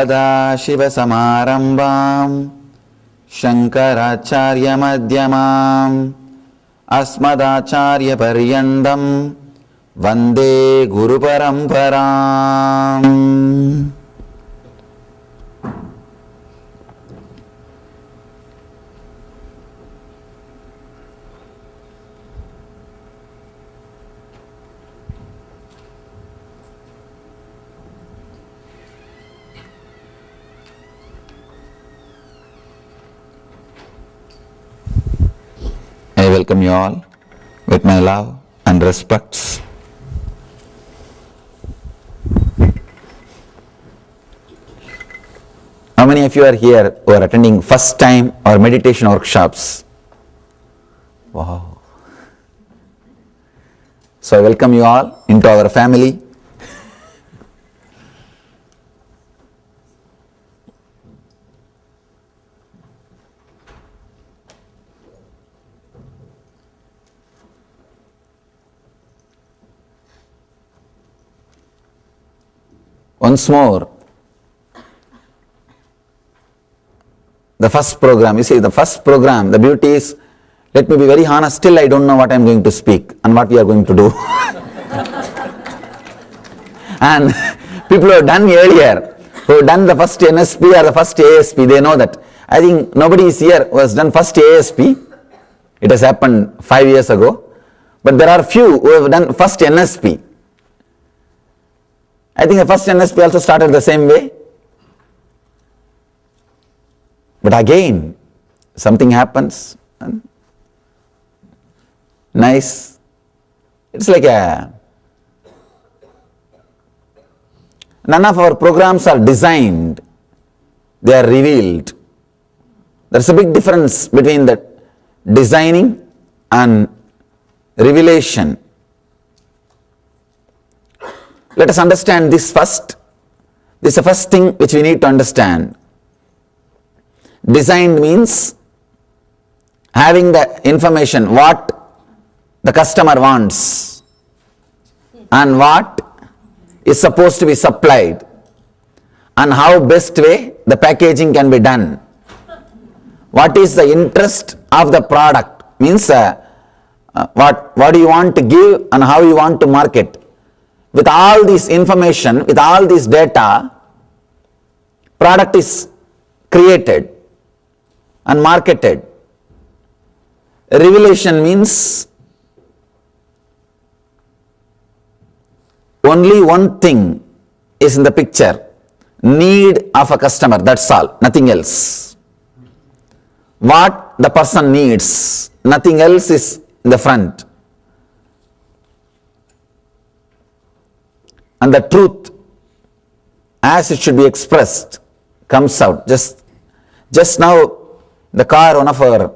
सदाशिवसमारम्भां शङ्कराचार्यमध्यमाम् अस्मदाचार्यपर्यन्तं वन्दे गुरुपरम्पराम्. I welcome you all with my love and respects. How many of you are here who are attending first time or meditation workshops? Wow. So I welcome you all into our family. Once more, the first program, you see the first program, the beauty is, let me be very honest, still I don't know what I am going to speak and what we are going to do. And people who have done earlier, who have done the first NSP or the first ASP, they know that. I think nobody is here who has done first ASP. It has happened 5 years ago. But there are few who have done first NSP. I think the first NSP also started the same way. But again, something happens. Nice. It's like none of our programs are designed, they are revealed. There's a big difference between the designing and revelation. Let us understand this first. This is the first thing which we need to understand. Designed means having the information, what the customer wants and what is supposed to be supplied and how best way the packaging can be done. What is the interest of the product, means what do you want to give and how you want to market. With all this information, with all this data, product is created and marketed. Revelation means only one thing is in the picture, need of a customer, that's all, nothing else. What the person needs, nothing else is in the front. And the truth, as it should be expressed, comes out. Just now, the car, one of our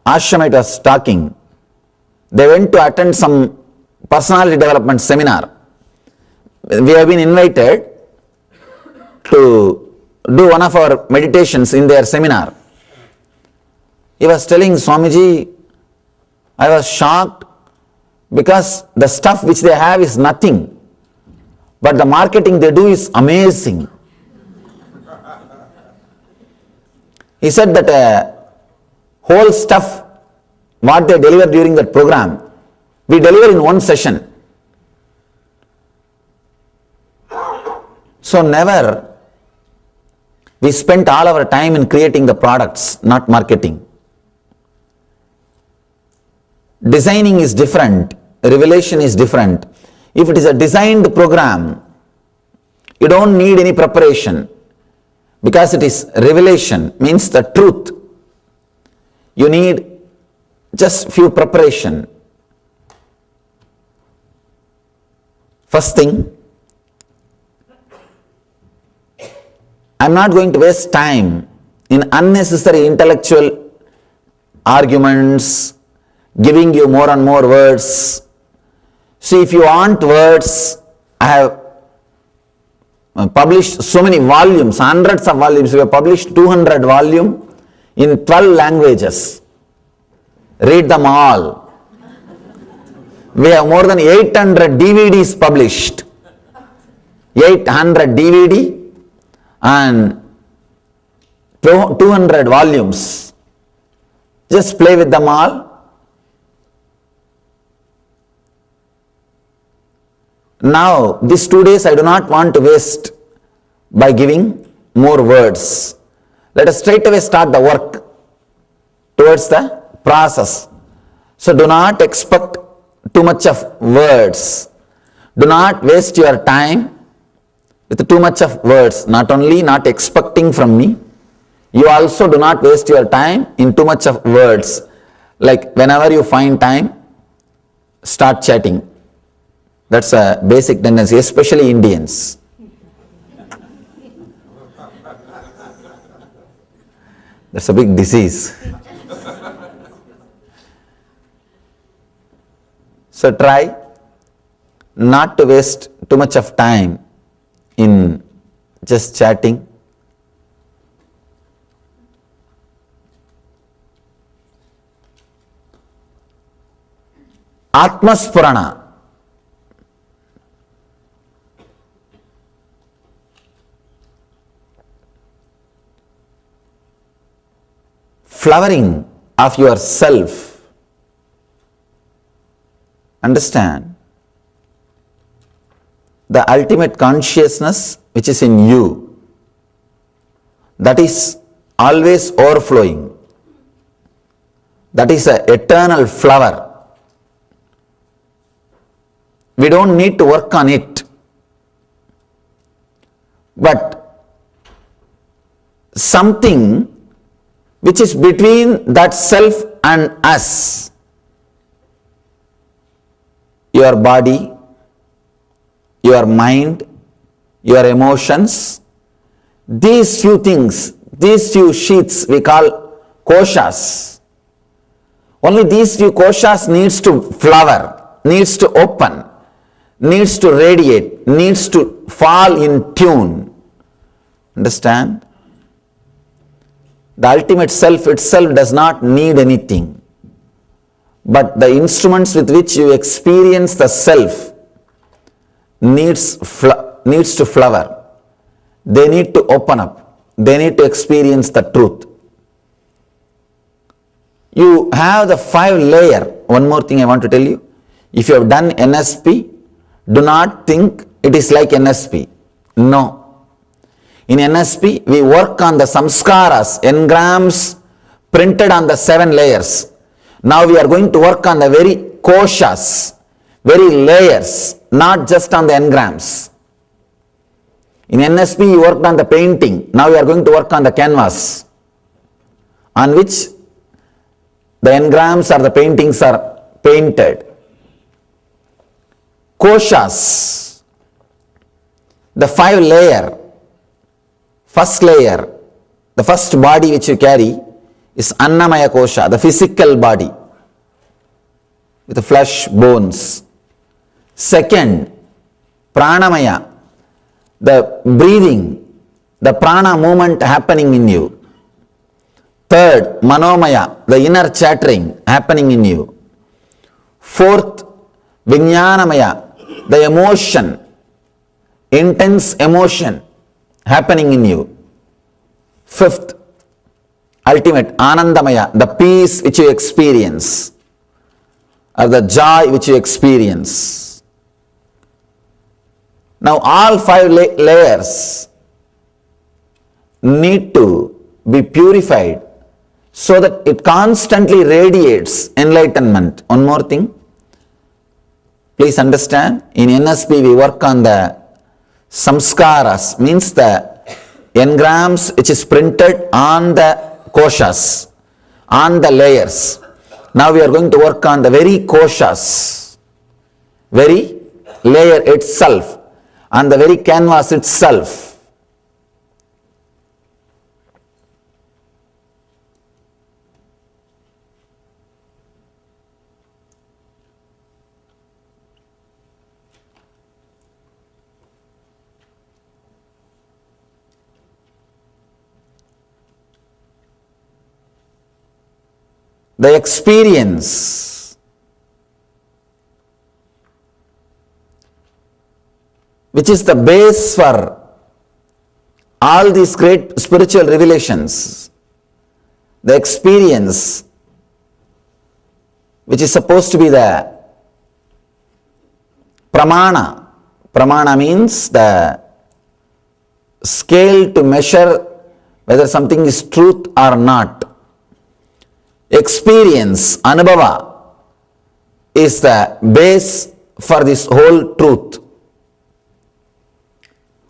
ashramite was talking. They went to attend some personality development seminar. We have been invited to do one of our meditations in their seminar. He was telling, Swamiji, I was shocked because the stuff which they have is nothing. But the marketing they do is amazing. He said that whole stuff, what they deliver during that program, we deliver in one session. So never we spent all our time in creating the products, not marketing. Designing is different, revelation is different. If it is a designed program, you don't need any preparation because it is revelation, means the truth. You need just few preparation. First thing, I'm not going to waste time in unnecessary intellectual arguments, giving you more and more words. See, if you want words, I have published so many volumes, hundreds of volumes. We have published 200 volumes in 12 languages. Read them all. We have more than 800 DVDs published. 800 DVD and 200 volumes. Just play with them all. Now, these 2 days I do not want to waste by giving more words. Let us straight away start the work towards the process. So do not expect too much of words. Do not waste your time with too much of words. Not only not expecting from me, you also do not waste your time in too much of words. Like whenever you find time, start chatting. That's a basic tendency, especially Indians. That's a big disease. So try not to waste too much of time in just chatting. Atmaspurana. Flowering of yourself. Understand? The ultimate consciousness which is in you, that is always overflowing. That is an eternal flower. We don't need to work on it. But something which is between that self and us, your body, your mind, your emotions, these few things, these few sheets we call koshas. Only these few koshas needs to flower, needs to open, needs to radiate, needs to fall in tune. Understand? The ultimate self itself does not need anything. But the instruments with which you experience the self needs to flower. They need to open up. They need to experience the truth. You have the 5 layer. One more thing I want to tell you. If you have done NSP, do not think it is like NSP. No. In NSP, we work on the samskaras, engrams printed on the 7 layers. Now we are going to work on the very koshas, very layers, not just on the engrams. In NSP, you worked on the painting. Now we are going to work on the canvas, on which the engrams or the paintings are painted. Koshas, the 5 layer. First layer, the first body which you carry is Annamaya Kosha, the physical body with the flesh, bones. Second, Pranamaya, the breathing, the prana movement happening in you. Third, Manomaya, the inner chattering happening in you. Fourth, Vijnanamaya, the emotion, intense emotion happening in you. Fifth, ultimate Anandamaya, the peace which you experience, or the joy which you experience. Now all 5 layers need to be purified so that it constantly radiates enlightenment. One more thing, please understand, in NSP we work on the samskaras, means the engrams which is printed on the koshas, on the layers. Now we are going to work on the very koshas, very layer itself, on the very canvas itself. The experience which is the base for all these great spiritual revelations, the experience which is supposed to be the pramana. Pramana means the scale to measure whether something is truth or not. Experience, anubhava, is the base for this whole truth.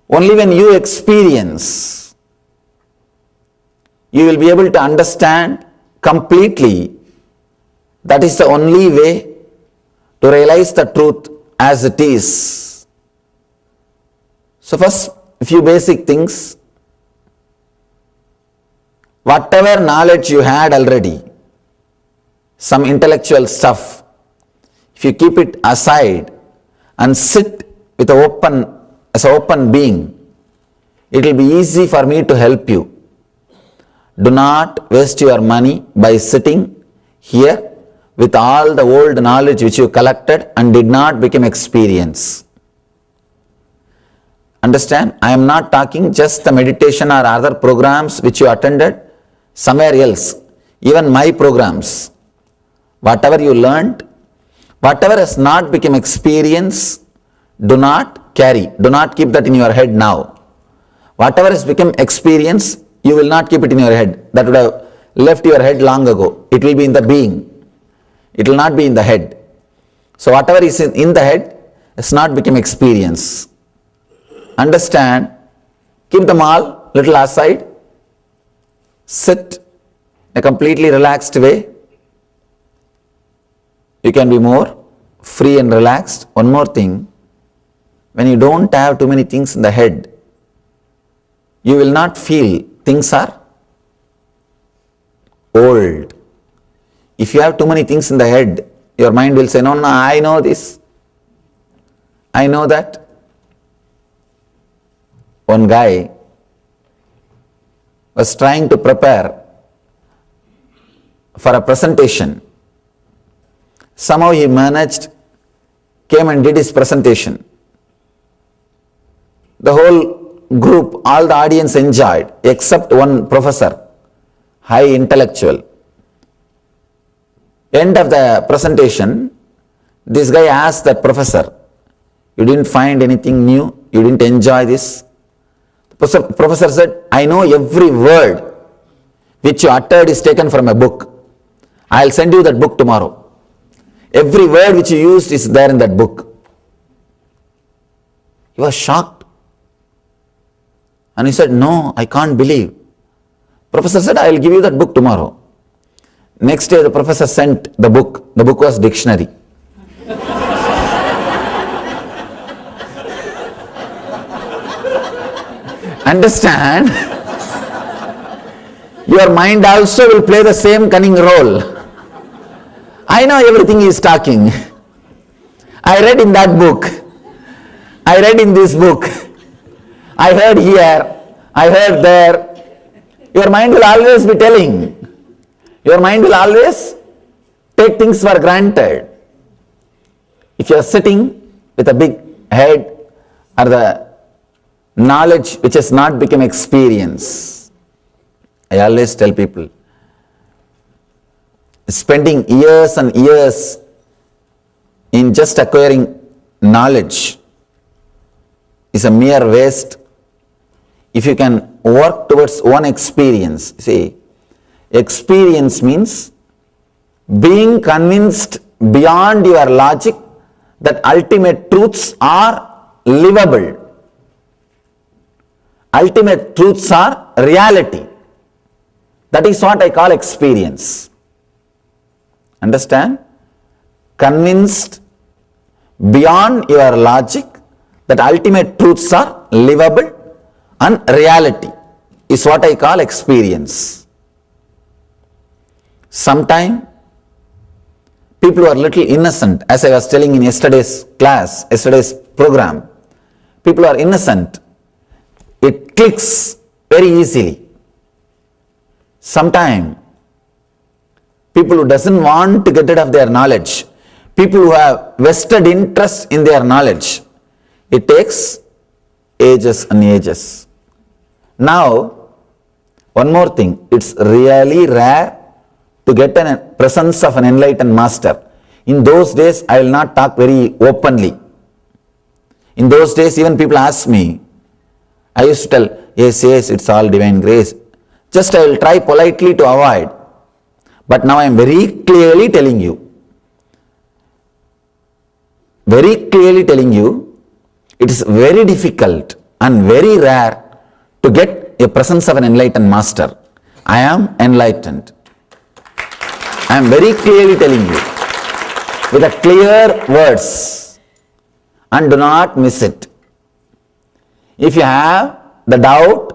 Only when you experience, you will be able to understand completely. That is the only way to realize the truth as it is. So first, a few basic things. Whatever knowledge you had already, some intellectual stuff, if you keep it aside and sit with as an open being, it will be easy for me to help you. Do not waste your money by sitting here with all the old knowledge which you collected and did not become experience. Understand? I am not talking just the meditation or other programs which you attended somewhere else. Even my programs, whatever you learned, whatever has not become experience, do not carry. Do not keep that in your head now. Whatever has become experience, you will not keep it in your head. That would have left your head long ago. It will be in the being. It will not be in the head. So whatever is in the head has not become experience. Understand? Keep them all little aside. Sit in a completely relaxed way. You can be more free and relaxed. One more thing. When you don't have too many things in the head, you will not feel things are old. If you have too many things in the head, your mind will say, no, I know this. I know that. One guy was trying to prepare for a presentation. Somehow he managed, came and did his presentation. The whole group, all the audience enjoyed, except one professor, high intellectual. End of the presentation, this guy asked that professor, you didn't find anything new? You didn't enjoy this? The professor said, I know every word which you uttered is taken from a book. I'll send you that book tomorrow. Every word which you used is there in that book. He was shocked. And he said, no, I can't believe. Professor said, I will give you that book tomorrow. Next day the professor sent the book. The book was dictionary. Understand? Your mind also will play the same cunning role. I know everything he is talking. I read in that book. I read in this book. I heard here. I heard there. Your mind will always be telling. Your mind will always take things for granted. If you are sitting with a big head or the knowledge which has not become experience, I always tell people, spending years and years in just acquiring knowledge is a mere waste. If you can work towards one experience, see, experience means being convinced beyond your logic that ultimate truths are livable. Ultimate truths are reality. That is what I call experience. Understand? Convinced beyond your logic that ultimate truths are livable and reality is what I call experience. Sometimes people who are little innocent, as I was telling in yesterday's class, yesterday's program, people who are innocent, it clicks very easily. Sometimes people who doesn't want to get rid of their knowledge, people who have vested interest in their knowledge, it takes ages and ages. Now, one more thing, it's really rare to get a presence of an enlightened master. In those days, I will not talk very openly. In those days, even people ask me, I used to tell, yes, it's all divine grace. Just I will try politely to avoid. But now I am very clearly telling you, it is very difficult and very rare to get a presence of an enlightened master. I am enlightened. I am very clearly telling you with a clear words, and do not miss it. If you have the doubt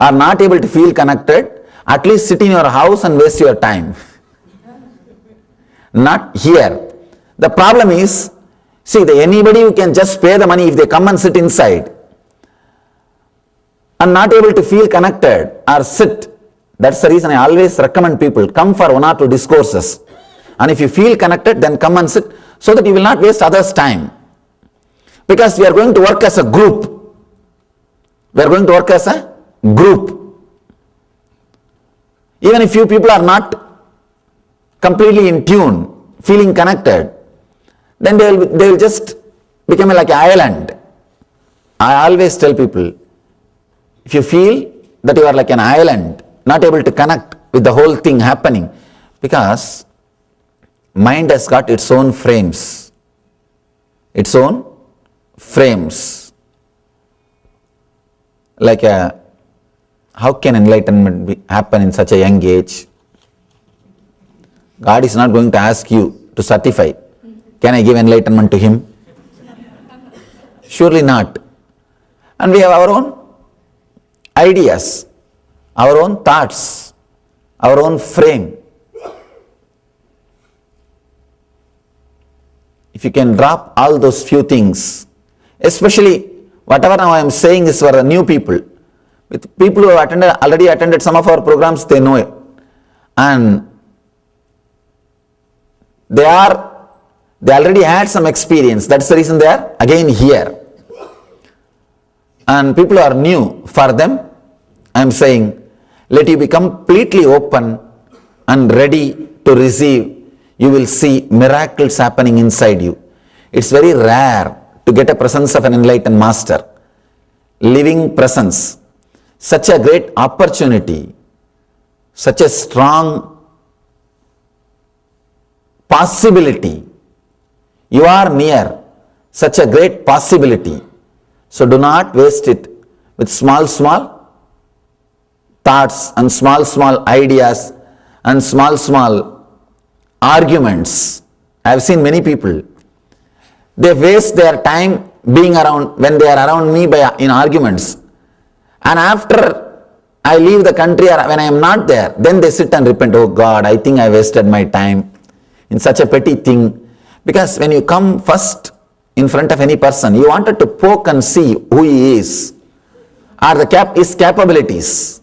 or not able to feel connected, at least sit in your house and waste your time. Not here. The problem is, see, anybody who can just pay the money if they come and sit inside and not able to feel connected or sit. That's the reason I always recommend people, come for 1 or 2 discourses. And if you feel connected, then come and sit so that you will not waste others' time. Because we are going to work as a group. Even if few people are not completely in tune, feeling connected, then they will just become like an island. I always tell people, if you feel that you are like an island, not able to connect with the whole thing happening, because mind has got its own frames. Like how can enlightenment happen in such a young age? God is not going to ask you to certify. Can I give enlightenment to him? Surely not. And we have our own ideas, our own thoughts, our own frame. If you can drop all those few things, especially whatever now I am saying is for new people. With people who have already attended some of our programs, they know it. And they already had some experience. That's the reason they are again here. And people who are new, for them, I am saying, let you be completely open and ready to receive. You will see miracles happening inside you. It's very rare to get a presence of an enlightened master. Living presence. Such a great opportunity. Such a strong possibility. You are near such a great possibility. So do not waste it with small thoughts and small ideas and small arguments. I have seen many people. They waste their time being around, when they are around me in arguments. And after I leave the country or when I am not there, then they sit and repent. Oh God, I think I wasted my time in such a petty thing. Because when you come first in front of any person, you wanted to poke and see who he is, or his capabilities.